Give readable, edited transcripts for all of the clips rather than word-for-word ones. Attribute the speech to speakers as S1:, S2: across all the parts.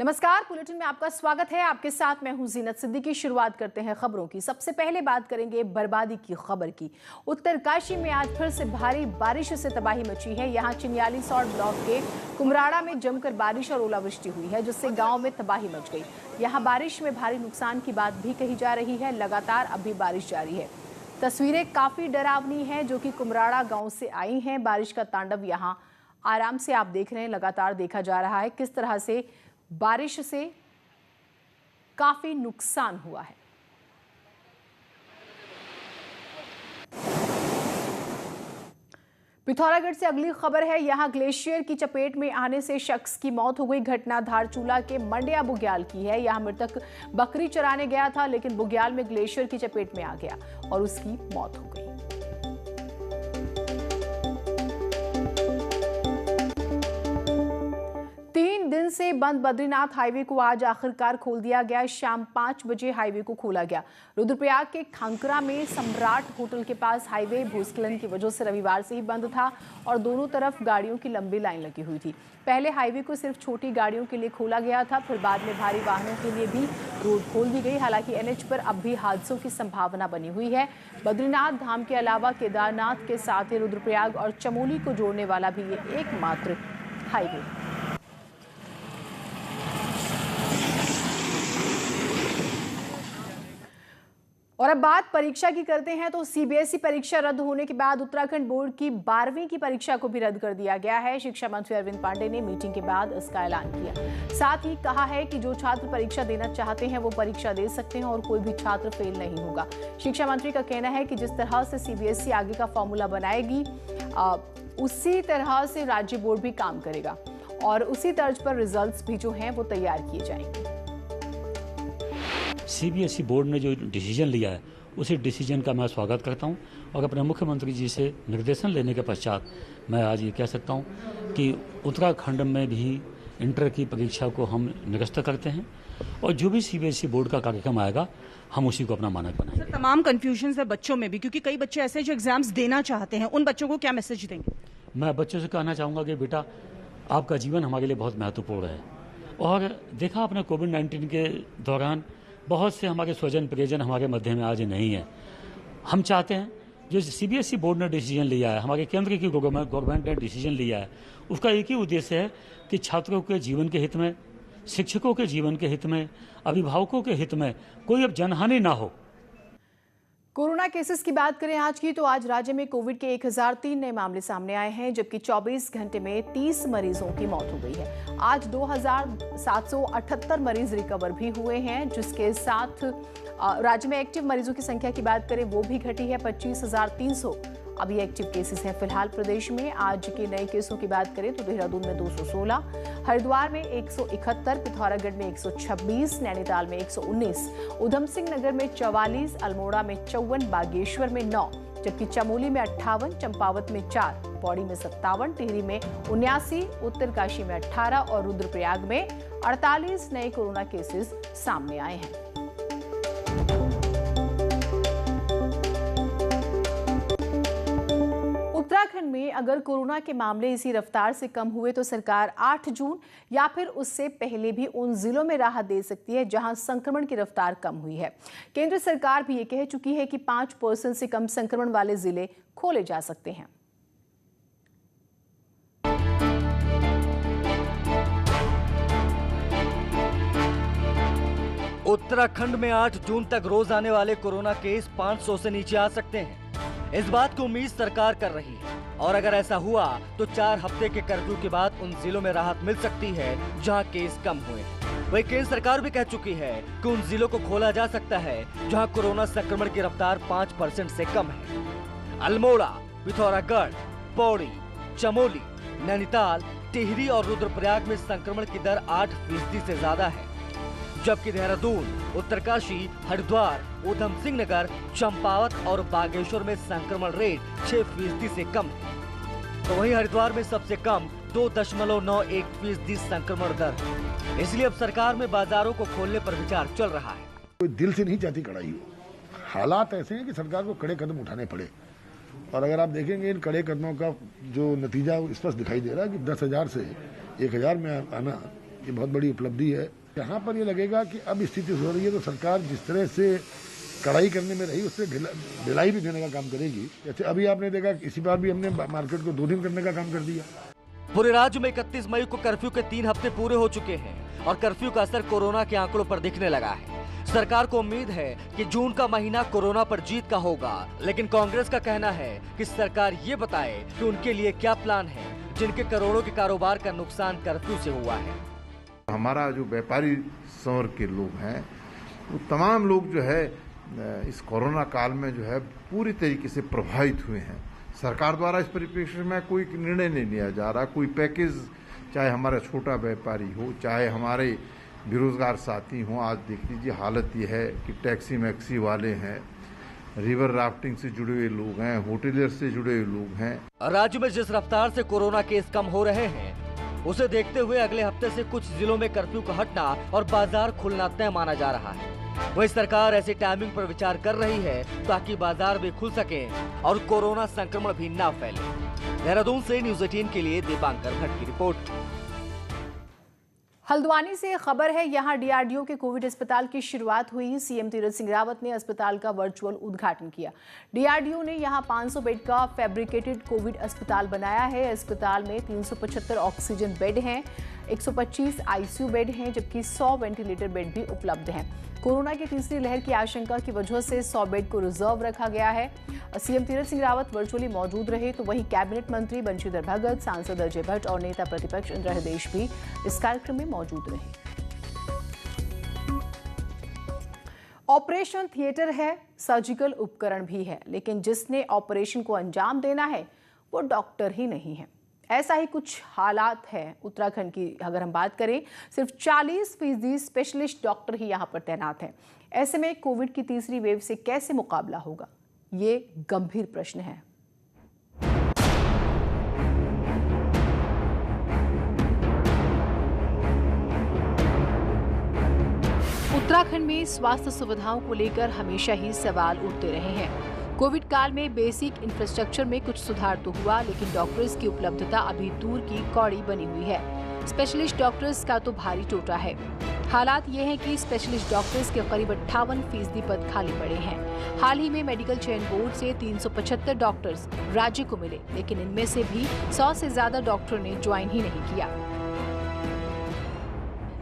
S1: नमस्कार, बुलेटिन में आपका स्वागत है। आपके साथ मैं हूं जीनत सिद्दीकी। शुरुआत करते हैं खबरों की। सबसे पहले बात करेंगे बर्बादी की खबर की। उत्तरकाशी में आज फिर से भारी बारिश से तबाही मची है। यहां चिन्यालीसौड़ ब्लॉक के कुमराड़ा में जमकर बारिश और ओलावृष्टि हुई है, जिससे गांव में तबाही मच गई। यहां बारिश में भारी नुकसान की बात भी कही जा रही है। लगातार अभी बारिश जारी है। तस्वीरें काफी डरावनी हैं जो कि कुमराड़ा गांव से आई हैं। बारिश का तांडव यहां आराम से आप देख रहे हैं, लगातार देखा जा रहा है किस तरह से बारिश से काफी नुकसान हुआ है। पिथौरागढ़ से अगली खबर है। यहां ग्लेशियर की चपेट में आने से शख्स की मौत हो गई। घटना धारचूला के मंडिया बुग्याल की है। यहां मृतक बकरी चराने गया था, लेकिन बुग्याल में ग्लेशियर की चपेट में आ गया और उसकी मौत हो गई। दिन से बंद बद्रीनाथ हाईवे को आज आखिरकार खोल दिया गया। शाम 5 बजे हाईवे को खोला गया। रुद्रप्रयाग के खांकरा में सम्राट होटल के पास हाईवे भूस्खलन की वजह से रविवार से ही बंद था और दोनों तरफ गाड़ियों की लंबी लाइन लगी हुई थी। पहले हाईवे को सिर्फ छोटी गाड़ियों के लिए खोला गया था, फिर बाद में भारी वाहनों के लिए भी रोड खोल दी गई। हालांकि एनएच पर अब भी हादसों की संभावना बनी हुई है। बद्रीनाथ धाम के अलावा केदारनाथ के साथ ही रुद्रप्रयाग और चमोली को जोड़ने वाला भी ये एकमात्र हाईवे है। और अब बात परीक्षा की करते हैं तो सीबीएसई परीक्षा रद्द होने के बाद उत्तराखंड बोर्ड की 12वीं की परीक्षा को भी रद्द कर दिया गया है। शिक्षा मंत्री अरविंद पांडे ने मीटिंग के बाद इसका ऐलान किया। साथ ही कहा है कि जो छात्र परीक्षा देना चाहते हैं वो परीक्षा दे सकते हैं और कोई भी छात्र फेल नहीं होगा। शिक्षा मंत्री का कहना है कि जिस तरह से सीबीएसई आगे का फॉर्मूला बनाएगी उसी तरह से राज्य बोर्ड भी काम करेगा और उसी तर्ज पर रिजल्ट्स भी जो हैं वो तैयार किए जाएंगे।
S2: सीबीएसई बोर्ड ने जो डिसीजन लिया है उसी डिसीजन का मैं स्वागत करता हूं और अपने मुख्यमंत्री जी से निर्देशन लेने के पश्चात मैं आज ये कह सकता हूं कि उत्तराखंड में भी इंटर की परीक्षा को हम निरस्त करते हैं और जो भी सीबीएसई बोर्ड का कार्यक्रम आएगा हम उसी को अपना मानक बनाएंगे।
S3: सर, तमाम कंफ्यूजन है बच्चों में भी, क्योंकि कई बच्चे ऐसे जो एग्जाम्स देना चाहते हैं, उन बच्चों को क्या मैसेज देंगे?
S2: मैं बच्चों से कहना चाहूँगा कि बेटा आपका जीवन हमारे लिए बहुत महत्वपूर्ण है और देखा आपने कोविड-19 के दौरान बहुत से हमारे स्वजन प्रियजन हमारे मध्य में आज नहीं है। हम चाहते हैं जो सीबीएसई बोर्ड ने डिसीजन लिया है, हमारे केंद्र की गवर्नमेंट ने डिसीजन लिया है, उसका एक ही उद्देश्य है कि छात्रों के जीवन के हित में, शिक्षकों के जीवन के हित में, अभिभावकों के हित में कोई अब जनहानि ना हो।
S1: कोरोना केसेस की बात करें आज की तो आज राज्य में कोविड के 1003 नए मामले सामने आए हैं, जबकि 24 घंटे में 30 मरीजों की मौत हो गई है। आज 2778 मरीज रिकवर भी हुए हैं, जिसके साथ राज्य में एक्टिव मरीजों की संख्या की बात करें वो भी घटी है। 25,300 अभी एक्टिव केसेस हैं फिलहाल प्रदेश में। आज के नए केसों की बात करें तो देहरादून में 216, हरिद्वार में 171, पिथौरागढ़ में 126, नैनीताल में 119, उधम सिंह नगर में 44, अल्मोड़ा में 54, बागेश्वर में 9, जबकि चमोली में 58, चंपावत में 4, पौड़ी में 57, टिहरी में 79, उत्तरकाशी में 18 और रुद्रप्रयाग में 48 नए कोरोना केसेस सामने आए हैं। उत्तराखंड में अगर कोरोना के मामले इसी रफ्तार से कम हुए तो सरकार 8 जून या फिर उससे पहले भी उन जिलों में राहत दे सकती है जहां संक्रमण की रफ्तार कम हुई है। केंद्र सरकार भी ये कह चुकी है कि 5% से कम संक्रमण वाले जिले खोले जा सकते हैं।
S4: उत्तराखंड में 8 जून तक रोज आने वाले कोरोना केस 500 से नीचे आ सकते हैं। इस बात को उम्मीद सरकार कर रही है और अगर ऐसा हुआ तो 4 हफ्ते के कर्फ्यू के बाद उन जिलों में राहत मिल सकती है जहां केस कम हुए। वही केंद्र सरकार भी कह चुकी है कि उन जिलों को खोला जा सकता है जहां कोरोना संक्रमण की रफ्तार 5% से कम है। अल्मोड़ा, पिथौरागढ़, पौड़ी, चमोली, नैनीताल, टिहरी और रुद्रप्रयाग में संक्रमण की दर 8% से ज्यादा है, जबकि देहरादून, उत्तरकाशी, हरिद्वार, उधम सिंह नगर, चंपावत और बागेश्वर में संक्रमण रेट 6% से कम है। तो वहीं हरिद्वार में सबसे कम 2.91% संक्रमण दर है। इसलिए अब सरकार में बाजारों को खोलने पर विचार चल रहा है।
S5: कोई दिल से नहीं चाहती कड़ाई हो, हालात ऐसे हैं कि सरकार को कड़े कदम उठाने पड़े और अगर आप देखेंगे इन कड़े कदमों का जो नतीजा स्पष्ट दिखाई दे रहा है कि 10,000 से 1,000 में आना ये बहुत बड़ी उपलब्धि है। यहाँ पर ये लगेगा कि अब स्थिति हो रही है तो सरकार जिस तरह से कड़ाई करने में रही उससे ढिलाई भी देने का काम करेगी। जैसे अभी आपने देखा इसी बार भी हमने मार्केट को 2 दिन करने का काम कर दिया।
S4: पूरे राज्य में 31 मई को कर्फ्यू के 3 हफ्ते पूरे हो चुके हैं और कर्फ्यू का असर कोरोना के आंकड़ों पर दिखने लगा है। सरकार को उम्मीद है कि जून का महीना कोरोना पर जीत का होगा, लेकिन कांग्रेस का कहना है कि सरकार ये बताए कि उनके लिए क्या प्लान है जिनके करोड़ों के कारोबार का नुकसान कर्फ्यू से हुआ है।
S6: हमारा जो व्यापारी वर्ग के लोग हैं वो तमाम लोग जो है इस कोरोना काल में जो है पूरी तरीके से प्रभावित हुए हैं। सरकार द्वारा इस परिप्रेक्ष्य में कोई निर्णय नहीं लिया जा रहा, कोई पैकेज, चाहे हमारा छोटा व्यापारी हो, चाहे हमारे बेरोजगार साथी हों। आज देख लीजिए हालत ये है कि टैक्सी मैक्सी वाले हैं, रिवर राफ्टिंग से जुड़े हुए लोग हैं, होटलियर से जुड़े हुए लोग हैं।
S4: राज्य में जिस रफ्तार से कोरोना केस कम हो रहे हैं उसे देखते हुए अगले हफ्ते से कुछ जिलों में कर्फ्यू का हटना और बाजार खुलना तय माना जा रहा है। वही सरकार ऐसी टाइमिंग पर विचार कर रही है ताकि बाजार भी खुल सके और कोरोना संक्रमण भी ना फैले। देहरादून से न्यूज़ 18 के लिए दीपांकर भट्ट की रिपोर्ट।
S1: हल्द्वानी से खबर है, यहां डीआरडीओ के कोविड अस्पताल की शुरुआत हुई। सीएम तीरथ सिंह रावत ने अस्पताल का वर्चुअल उद्घाटन किया। डीआरडीओ ने यहां 500 बेड का फैब्रिकेटेड कोविड अस्पताल बनाया है। अस्पताल में 375 ऑक्सीजन बेड हैं, 125 आईसीयू बेड हैं, जबकि 100 वेंटिलेटर बेड भी उपलब्ध हैं। कोरोना की तीसरी लहर की आशंका की वजह से 100 बेड को रिजर्व रखा गया है। सीएम तीरथ सिंह रावत वर्चुअली मौजूद रहे तो वहीं कैबिनेट मंत्री बंशीधर भगत, सांसद अजय भट्ट और नेता प्रतिपक्ष इंद्र हृदेश भी इस कार्यक्रम में मौजूद रहे। ऑपरेशन थिएटर है, सर्जिकल उपकरण भी है, लेकिन जिसने ऑपरेशन को अंजाम देना है वो डॉक्टर ही नहीं है। ऐसा ही कुछ हालात है उत्तराखंड की। अगर हम बात करें, सिर्फ 40% स्पेशलिस्ट डॉक्टर ही यहां पर तैनात हैं। ऐसे में कोविड की तीसरी वेव से कैसे मुकाबला होगा, ये गंभीर प्रश्न है। उत्तराखंड में स्वास्थ्य सुविधाओं को लेकर हमेशा ही सवाल उठते रहे हैं। कोविड काल में बेसिक इंफ्रास्ट्रक्चर में कुछ सुधार तो हुआ, लेकिन डॉक्टर्स की उपलब्धता अभी दूर की कौड़ी बनी हुई है। स्पेशलिस्ट डॉक्टर्स का तो भारी टोटा है। हालात ये हैं कि स्पेशलिस्ट डॉक्टर्स के करीब 58% पद खाली पड़े हैं। हाल ही में मेडिकल चयन बोर्ड से 375 डॉक्टर्स राज्य को मिले, लेकिन इनमें से भी 100 से ज्यादा डॉक्टर ने ज्वाइन ही नहीं किया।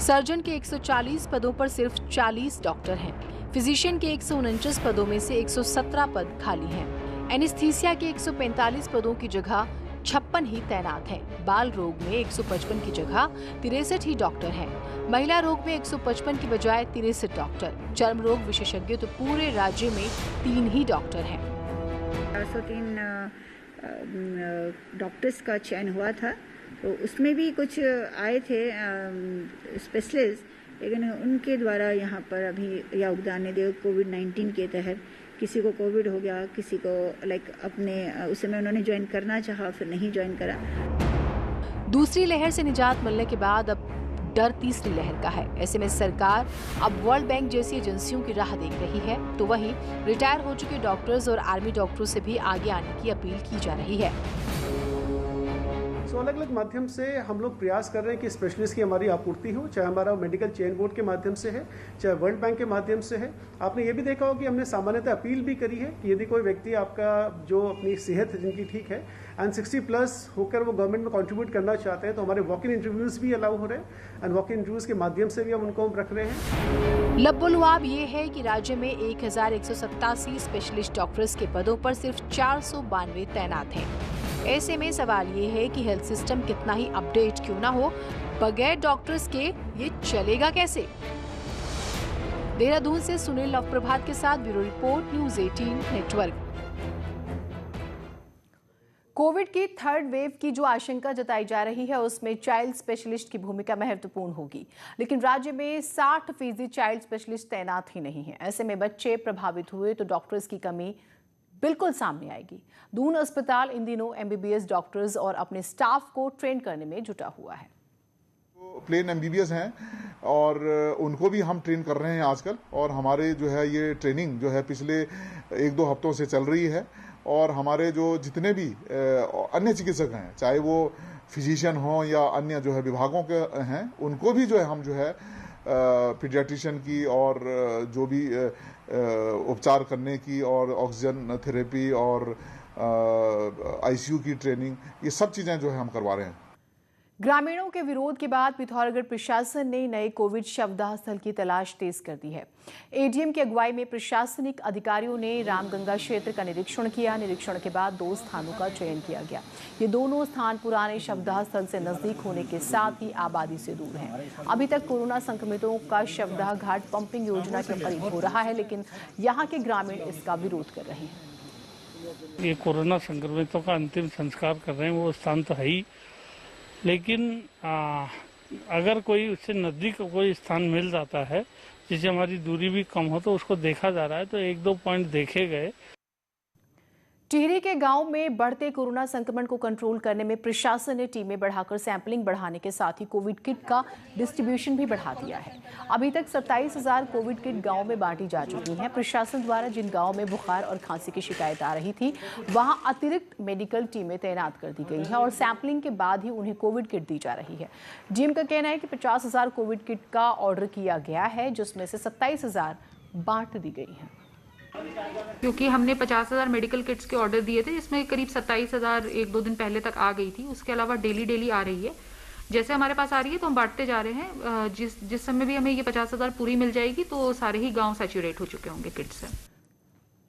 S1: सर्जन के 140 पदों पर सिर्फ 40 डॉक्टर हैं। फिजिशियन के 149 पदों में से 117 पद खाली हैं। एनेस्थीसिया के 145 पदों की जगह 56 ही तैनात हैं। बाल रोग में 155 की जगह 63 ही डॉक्टर हैं। महिला रोग में 155 की बजाय 63 डॉक्टर। चर्म रोग विशेषज्ञ तो पूरे राज्य में 3 ही डॉक्टर हैं।
S7: 403 डॉक्टर्स का चयन हुआ था, तो उसमें भी कुछ आए थे स्पेशलिस्ट, लेकिन उनके द्वारा यहाँ पर अभी योगदान नहीं दिया। कोविड-19 के तहत किसी को कोविड हो गया, किसी को अपने उस समय उन्होंने ज्वाइन करना चाहा, फिर नहीं ज्वाइन करा।
S1: दूसरी लहर से निजात मिलने के बाद अब डर तीसरी लहर का है। ऐसे में सरकार अब वर्ल्ड बैंक जैसी एजेंसियों की राह देख रही है, तो वहीं रिटायर हो चुके डॉक्टर्स और आर्मी डॉक्टरों से भी आगे आने की अपील की जा रही है।
S8: तो अलग अलग माध्यम से हम लोग प्रयास कर रहे हैं कि स्पेशलिस्ट की हमारी आपूर्ति हो, चाहे हमारा मेडिकल चेन बोर्ड के माध्यम से है, चाहे वर्ल्ड बैंक के माध्यम से है। आपने ये भी देखा हो कि हमने सामान्यतः अपील भी करी है कि यदि कोई व्यक्ति आपका जो अपनी सेहत जिनकी ठीक है एंड 60+ होकर वो गवर्नमेंट में कंट्रीब्यूट करना चाहते हैं, तो हमारे वॉक इन इंटरव्यूज़ भी अलाउ हो रहे हैं एंड वॉक इन इंटरव्यूज़ के माध्यम से भी हम उनको रख रहे हैं।
S1: लबोलुआब ये है कि राज्य में 1187 स्पेशलिस्ट डॉक्टर्स के पदों पर सिर्फ 492 तैनात हैं। ऐसे में सवाल ये है कि हेल्थ सिस्टम कितना ही अपडेट क्यों ना हो, बगैर डॉक्टर्स के ये चलेगा कैसे। देहरादून से सुनील नवप्रभात के साथ bureau report, news 18 network. Covid की थर्ड वेव की जो आशंका जताई जा रही है उसमें चाइल्ड स्पेशलिस्ट की भूमिका महत्वपूर्ण होगी, लेकिन राज्य में 60% चाइल्ड स्पेशलिस्ट तैनात ही नहीं है। ऐसे में बच्चे प्रभावित हुए तो डॉक्टर्स की कमी बिल्कुल सामने आएगी। दून अस्पताल इन दिनों MBBS डॉक्टर्स और अपने स्टाफ को ट्रेन करने में जुटा हुआ है।
S9: प्लेन MBBS हैं और उनको भी हम ट्रेन कर रहे हैं आजकल, और हमारे जो है ये ट्रेनिंग जो है पिछले 1-2 हफ्तों से चल रही है। और हमारे जो जितने भी अन्य चिकित्सक हैं, चाहे वो फिजिशियन हों या अन्य जो है विभागों के हैं, उनको भी जो है हम जो है पीडियाट्रिशियन की और जो भी उपचार करने की और ऑक्सीजन थेरेपी और आईसीयू की ट्रेनिंग, ये सब चीज़ें जो है हम करवा रहे हैं।
S1: ग्रामीणों के विरोध के बाद पिथौरागढ़ प्रशासन ने नए कोविड शवदाह स्थल की तलाश तेज कर दी है। एडीएम की अगुवाई में प्रशासनिक अधिकारियों ने रामगंगा क्षेत्र का निरीक्षण किया। निरीक्षण के बाद 2 स्थानों का चयन किया गया। ये दोनों स्थान पुराने शवदाह स्थल से नजदीक होने के साथ ही आबादी से दूर हैं। अभी तक कोरोना संक्रमितों का शवदाह घाट पंपिंग योजना के करीब हो रहा है, लेकिन यहाँ के ग्रामीण इसका विरोध कर रहे हैं।
S10: ये कोरोना संक्रमितों का अंतिम संस्कार कर रहे हैं, वो स्थान तो है ही, लेकिन अगर कोई उससे नज़दीक कोई स्थान मिल जाता है जिससे हमारी दूरी भी कम हो तो उसको देखा जा रहा है। तो 1-2 पॉइंट देखे गए।
S1: टिहरी के गांव में बढ़ते कोरोना संक्रमण को कंट्रोल करने में प्रशासन ने टीमें बढ़ाकर सैंपलिंग बढ़ाने के साथ ही कोविड किट का डिस्ट्रीब्यूशन भी बढ़ा दिया है। अभी तक 27,000 कोविड किट गांव में बांटी जा चुकी हैं। प्रशासन द्वारा जिन गांव में बुखार और खांसी की शिकायत आ रही थी, वहां अतिरिक्त मेडिकल टीमें तैनात कर दी गई हैं और सैंपलिंग के बाद ही उन्हें कोविड किट दी जा रही है। डीएम का कहना है कि 50,000 कोविड किट का ऑर्डर किया गया है, जिसमें से 27,000 बांट दी गई है।
S11: क्योंकि हमने 50,000 मेडिकल किट्स के ऑर्डर दिए थे, जिसमें करीब 27,000 1-2 दिन पहले तक आ गई थी। उसके अलावा डेली आ रही है। जैसे हमारे पास आ रही है तो हम बांटते जा रहे हैं। जिस समय भी हमें ये 50,000 पूरी मिल जाएगी तो सारे ही गांव सैचुरेट हो चुके होंगे किट से।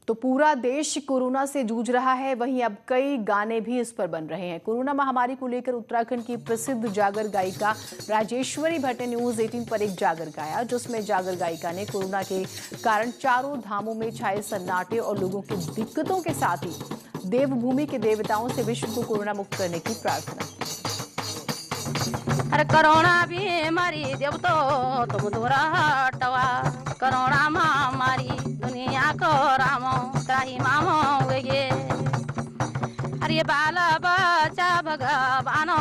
S1: तो पूरा देश कोरोना से जूझ रहा है, वहीं अब कई गाने भी इस पर बन रहे हैं। कोरोना महामारी को लेकर उत्तराखंड की प्रसिद्ध जागर गायिका राजेश्वरी भट्ट ने न्यूज़ 18 पर एक जागर गाया, जिसमें जागर गायिका ने कोरोना के कारण चारों धामों में छाए सन्नाटे और लोगों की दिक्कतों के साथ ही देवभूमि के देवताओं से विश्व को कोरोना मुक्त करने की प्रार्थना की।
S12: अरे कोरोना बीमारी देव तो तुम दूर हटवा, कोरोना महामारी दुनिया को रामो त्राही मामो गे। अरे बाल बच्चा भगवानो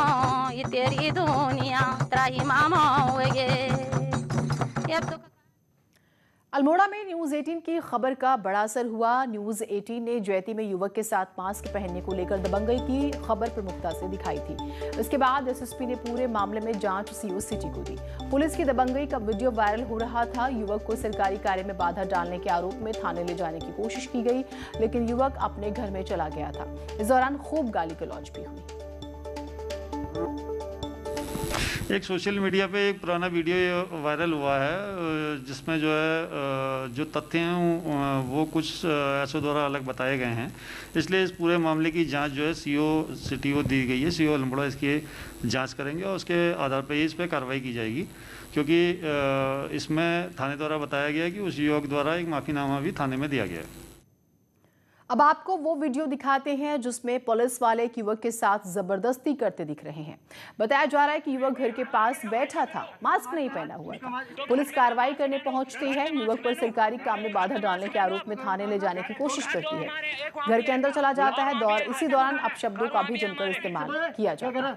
S12: ये तेरी दुनिया त्राही मामो गे।
S1: अल्मोड़ा में न्यूज़ 18 की खबर का बड़ा असर हुआ। न्यूज़ 18 ने जैती में युवक के साथ मास्क पहनने को लेकर दबंगई की खबर प्रमुखता से दिखाई थी। इसके बाद एसएसपी ने पूरे मामले में जांच सीओ सिटी को दी। पुलिस की दबंगई का वीडियो वायरल हो रहा था। युवक को सरकारी कार्य में बाधा डालने के आरोप में थाने ले जाने की कोशिश की गई, लेकिन युवक अपने घर में चला गया था। इस दौरान खूब गाली गलौज भी हुई।
S13: एक सोशल मीडिया पे एक पुराना वीडियो वायरल हुआ है, जिसमें जो है जो तथ्य हैं वो कुछ ऐसो द्वारा अलग बताए गए हैं। इसलिए इस पूरे मामले की जांच जो है सीओ सिटी को दी गई है। सीओ अल्मोड़ा इसकी जांच करेंगे और उसके आधार पर इस पर कार्रवाई की जाएगी, क्योंकि इसमें थाने द्वारा बताया गया कि उस युवक द्वारा एक माफ़ीनामा भी थाने में दिया गया है।
S1: अब आपको वो वीडियो दिखाते हैं जिसमें पुलिस वाले एक युवक के साथ जबरदस्ती करते दिख रहे हैं। बताया जा रहा है कि युवक घर के पास बैठा था, मास्क नहीं पहना हुआ था। पुलिस कार्रवाई करने पहुंचती है। युवक पर सरकारी काम में बाधा डालने के आरोप में थाने ले जाने की कोशिश करती है। घर के अंदर चला जाता है। इसी दौरान अपशब्दों का भी जमकर इस्तेमाल किया जाता है।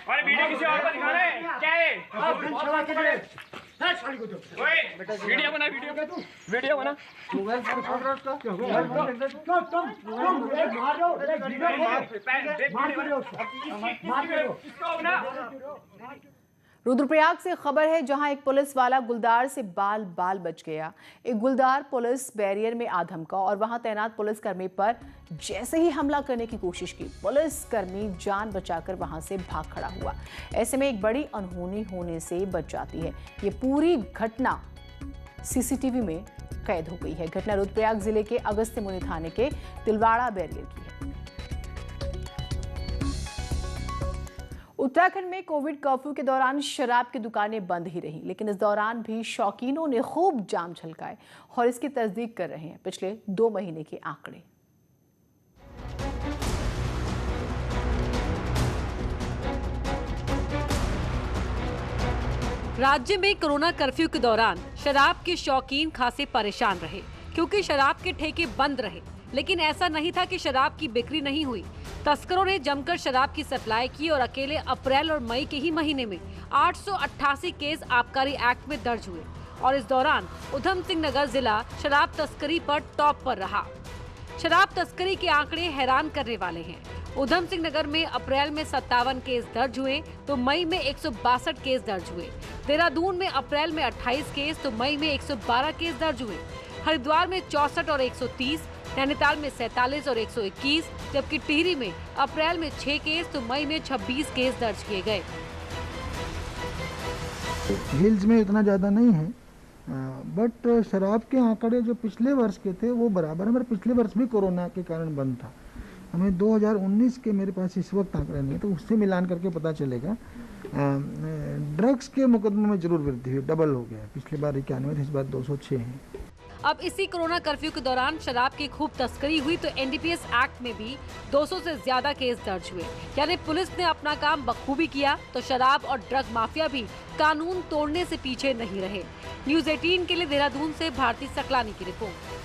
S14: और वीडियो किसी और को दिखा रहे हैं क्या है? वीडियो बना, वीडियो बना।
S1: रुद्रप्रयाग से खबर है, जहां एक पुलिस वाला गुलदार से बाल बच गया। एक गुलदार पुलिस बैरियर में आ धमका और वहां तैनात पुलिसकर्मी पर जैसे ही हमला करने की कोशिश की, पुलिसकर्मी जान बचाकर वहां से भाग खड़ा हुआ। ऐसे में एक बड़ी अनहोनी होने से बच जाती है। ये पूरी घटना सीसीटीवी में कैद हो गई है। घटना रुद्रप्रयाग जिले के अगस्त्यमुनि थाने के तिलवाड़ा बैरियर की है। उत्तराखंड में कोविड कर्फ्यू के दौरान शराब की दुकानें बंद ही रहीं, लेकिन इस दौरान भी शौकीनों ने खूब जाम छलकाए और इसकी तस्दीक कर रहे हैं पिछले 2 महीने के आंकड़े।
S15: राज्य में कोरोना कर्फ्यू के दौरान शराब के शौकीन खासे परेशान रहे, क्योंकि शराब के ठेके बंद रहे। लेकिन ऐसा नहीं था कि शराब की बिक्री नहीं हुई। तस्करों ने जमकर शराब की सप्लाई की और अकेले अप्रैल और मई के ही महीने में 888 केस आबकारी एक्ट में दर्ज हुए और इस दौरान उधम सिंह नगर जिला शराब तस्करी पर टॉप पर रहा। शराब तस्करी के आंकड़े हैरान करने वाले हैं। उधम सिंह नगर में अप्रैल में 57 केस दर्ज हुए तो मई में 162 केस दर्ज हुए। देहरादून में अप्रैल में 28 केस तो मई में 112 केस दर्ज हुए। हरिद्वार में 64 और 130, नैनीताल में 47 और 121, जबकि टिहरी में अप्रैल में 6 केस तो मई में 26 केस दर्ज किए गए।
S16: हिल्स में इतना ज़्यादा नहीं है, बट शराब के आंकड़े जो पिछले वर्ष के थे वो बराबर है। मेरे पिछले वर्ष भी कोरोना के कारण बंद था। हमें 2019 के मेरे पास इस वक्त आंकड़े नहीं है, तो उससे मिलान करके पता चलेगा। ड्रग्स के मुकदमे में जरूर वृद्धि हुई, डबल हो गया। पिछली बार 91 थे, इस बार 206 हैं।
S15: अब इसी कोरोना कर्फ्यू के दौरान शराब की खूब तस्करी हुई तो एनडीपीएस एक्ट में भी 200 से ज्यादा केस दर्ज हुए। यानी पुलिस ने अपना काम बखूबी किया तो शराब और ड्रग माफिया भी कानून तोड़ने से पीछे नहीं रहे। न्यूज़ 18 के लिए देहरादून से भारती सकलानी की रिपोर्ट।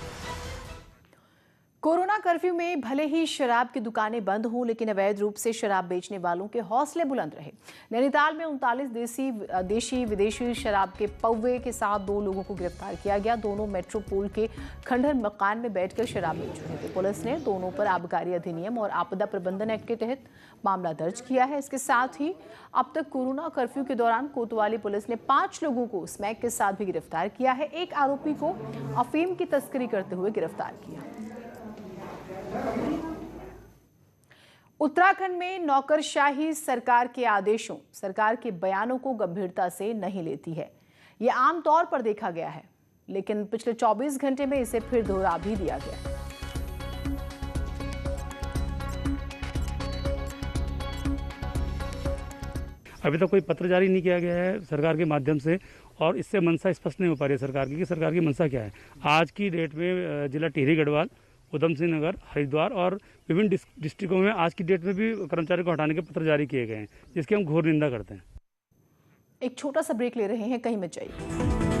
S1: कोरोना कर्फ्यू में भले ही शराब की दुकानें बंद हों, लेकिन अवैध रूप से शराब बेचने वालों के हौसले बुलंद रहे। नैनीताल में 39 देशी विदेशी शराब के पौवे के साथ 2 लोगों को गिरफ्तार किया गया। दोनों मेट्रोपोल के खंडहर मकान में बैठकर शराब बेच रहे थे। पुलिस ने दोनों पर आबकारी अधिनियम और आपदा प्रबंधन एक्ट के तहत मामला दर्ज किया है। इसके साथ ही अब तक कोरोना कर्फ्यू के दौरान कोतवाली पुलिस ने 5 लोगों को स्मैक के साथ भी गिरफ्तार किया है। एक आरोपी को अफीम की तस्करी करते हुए गिरफ्तार किया। उत्तराखंड में नौकरशाही सरकार के आदेशों, सरकार के बयानों को गंभीरता से नहीं लेती है। ये आम तौर पर देखा गया है, लेकिन पिछले 24 घंटे में इसे फिर दोहरा भी दिया गया।
S10: अभी तक कोई पत्र जारी नहीं किया गया है सरकार के माध्यम से, और इससे मंशा स्पष्ट नहीं हो पा रही है सरकार की कि सरकार की मंशा क्या है। आज की डेट में जिला टिहरी गढ़वाल, उधम सिंह नगर, हरिद्वार और विभिन्न डिस्ट्रिक्टों में आज की डेट में भी कर्मचारियों को हटाने के पत्र जारी किए गए हैं, जिसकी हम घोर निंदा करते हैं।
S1: एक छोटा सा ब्रेक ले रहे हैं, कहीं मत जाइए।